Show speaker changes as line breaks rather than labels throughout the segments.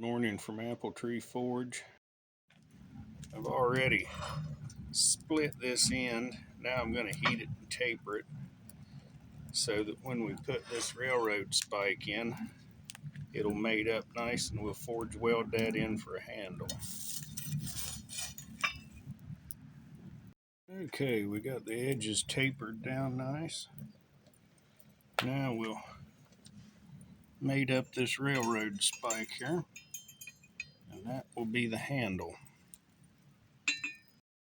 Morning from Apple Tree Forge. I've already split this end. Now I'm going to heat it and taper it so that when we put this railroad spike in, it'll mate up nice and we'll forge weld that in for a handle. Okay, we got the edges tapered down nice. Now we'll mate up this railroad spike here, and that will be the handle.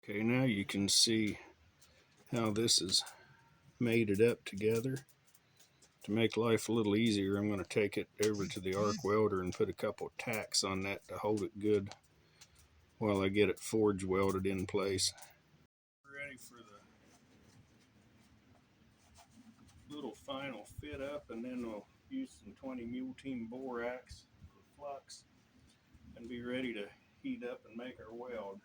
Okay, now you can see how this is mated up together. To make life a little easier, I'm going to take it over to the arc welder and put a couple tacks on that to hold it good while I get it forge welded in place. Ready for the little final fit up, and then we'll use some 20 mule team borax for flux and be ready to heat up and make our weld.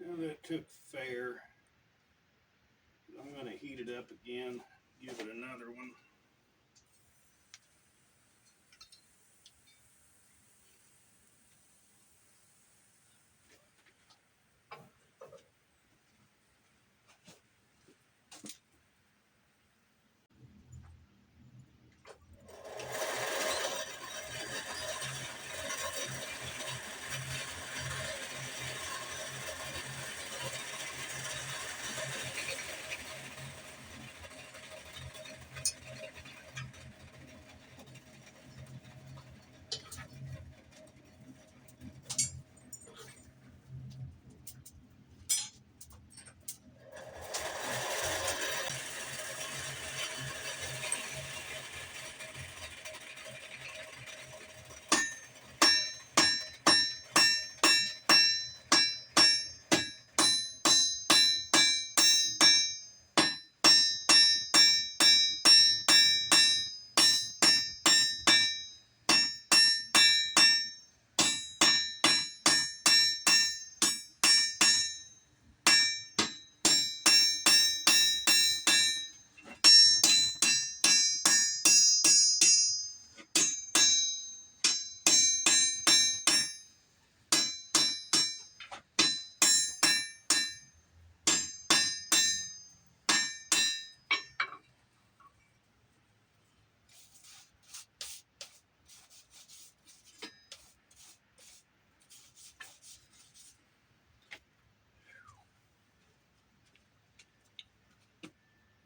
Now that took fair. I'm going to heat it up again, give it another one.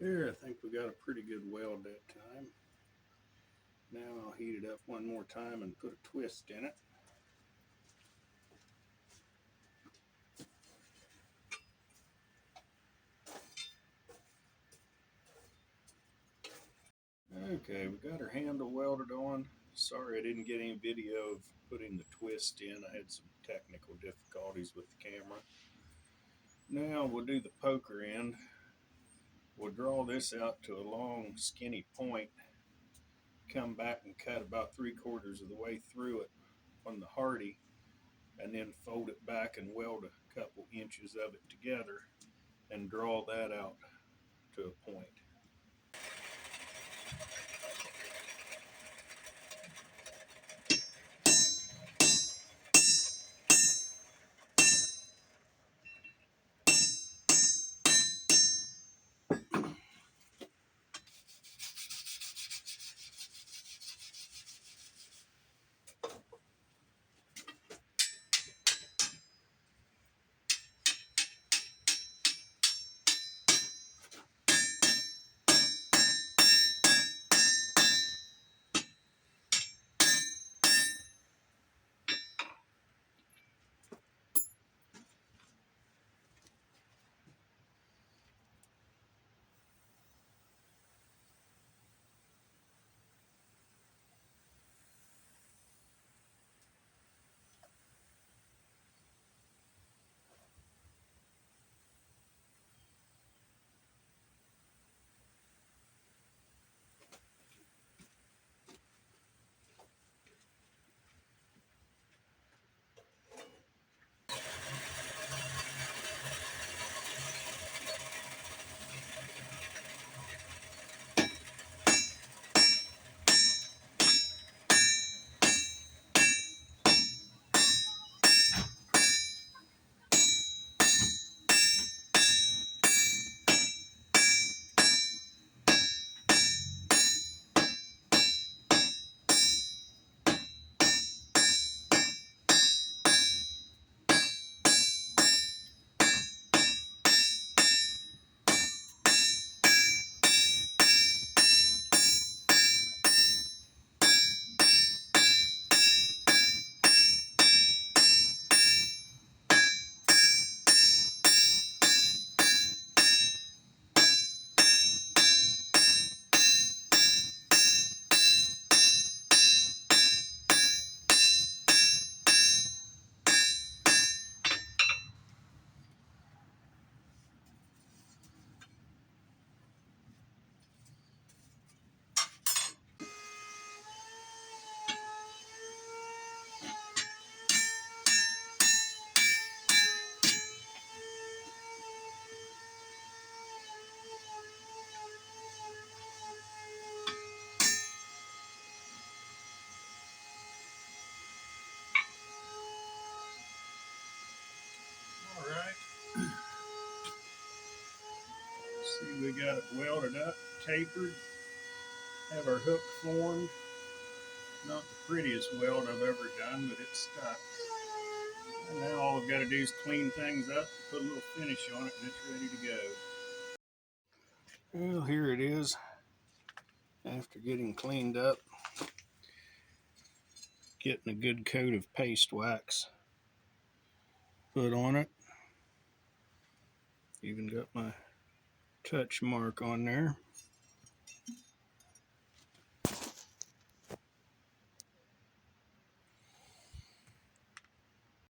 There, I think we got a pretty good weld that time. Now I'll heat it up one more time and put a twist in it. Okay, we got our handle welded on. Sorry I didn't get any video of putting the twist in. I had some technical difficulties with the camera. Now we'll do the poker end. We'll draw this out to a long skinny point, come back and cut about 3/4 of the way through it on the hardy, and then fold it back and weld a couple inches of it together and draw that out to a point. All right. See, we got it welded up, tapered, have our hook formed. Not the prettiest weld I've ever done, but it's stuck. And now all we've got to do is clean things up, put a little finish on it, and it's ready to go. Well, here it is after getting cleaned up. Getting a good coat of paste wax put on it. Even got my touch mark on there.